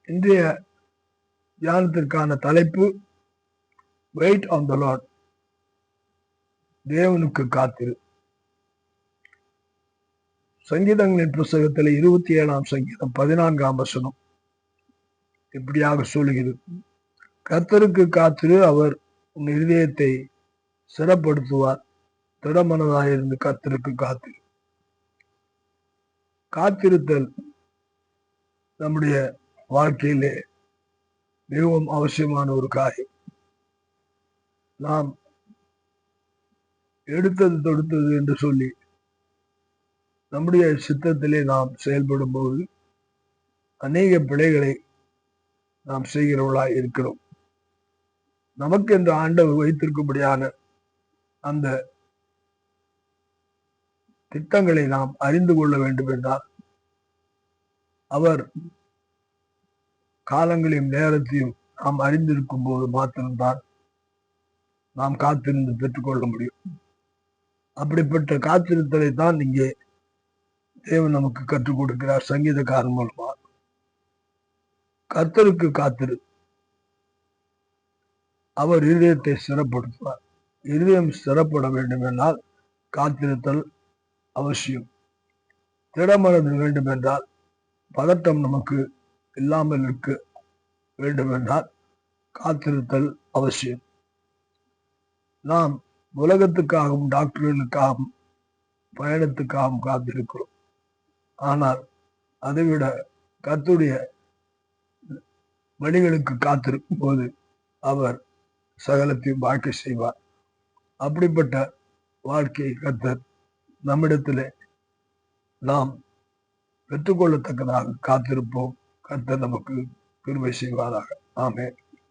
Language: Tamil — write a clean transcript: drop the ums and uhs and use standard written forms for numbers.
இன்றைய தியானத்திற்கான தலைப்பு வெயிட் ஆன் த லார்ட், தேவனுக்கு காத்திரு. சங்கீதங்களின் புஸ்தகத்தில் 27ஆம் சங்கீதம் 14ஆம் வசனம் இப்படியாக சொல்லுகிறது: கர்த்தருக்கு காத்திரு, அவர் உன் இருதயத்தை சிறப்படுத்துவார், திடமனதாயிருந்து கர்த்தருக்கு காத்திரு. காத்திருத்தல் நம்முடைய வாழ்க்கையிலே மிகவும் அவசியமான ஒரு காரியம். நாம் எடுத்தது தொடுத்தது என்று சொல்லி நம்முடைய சித்தத்திலே நாம் செயல்படும் போது அநேக பிழைகளை நாம் செய்கிறவர்களாய் இருக்கிறோம். நமக்கு என்று ஆண்டவர் வைத்திருக்கும்படியான அந்த திட்டங்களை நாம் அறிந்து கொள்ள வேண்டும் என்றால் அவர் காலங்களையும் நேரத்தையும் நாம் அறிந்திருக்கும் போது மாத்திரம்தான் நாம் காத்திருந்து பெற்றுக்கொள்ள முடியும். அப்படிப்பட்ட காத்திருத்தலை தான் இங்கே தேவன் நமக்கு கற்றுக் கொடுக்கிறார் சங்கீதக்காரன் மூலமா. கர்த்தருக்கு காத்திரு, அவர் இருதயத்தை ஸ்திரப்படுத்துவார். இருதயம் ஸ்திரப்பட வேண்டும் என்றால் காத்திருத்தல் அவசியம். திடமனது வேண்டும் என்றால், பதட்டம் நமக்கு இல்லாமல் இருக்க வேண்டும் என்றால் காத்திருத்தல் அவசியம். நாம் உலகத்துக்காகவும் டாக்டர்களுக்காகவும் பயணத்துக்காகவும் காத்திருக்கிறோம். ஆனால் அதைவிட கர்த்தருடைய வழிகளுக்கு காத்திருக்கும் போது அவர் சகலத்தையும் வாழ்க்கை செய்வார். அப்படிப்பட்ட வாழ்க்கையை கர்த்தர் நம்மிடத்திலே நாம் பெற்றுக்கொள்ளத்தக்கதாக காத்திருப்போம். கர்த்தர் நமக்கு கிருபை செய்வாராக. ஆமென்.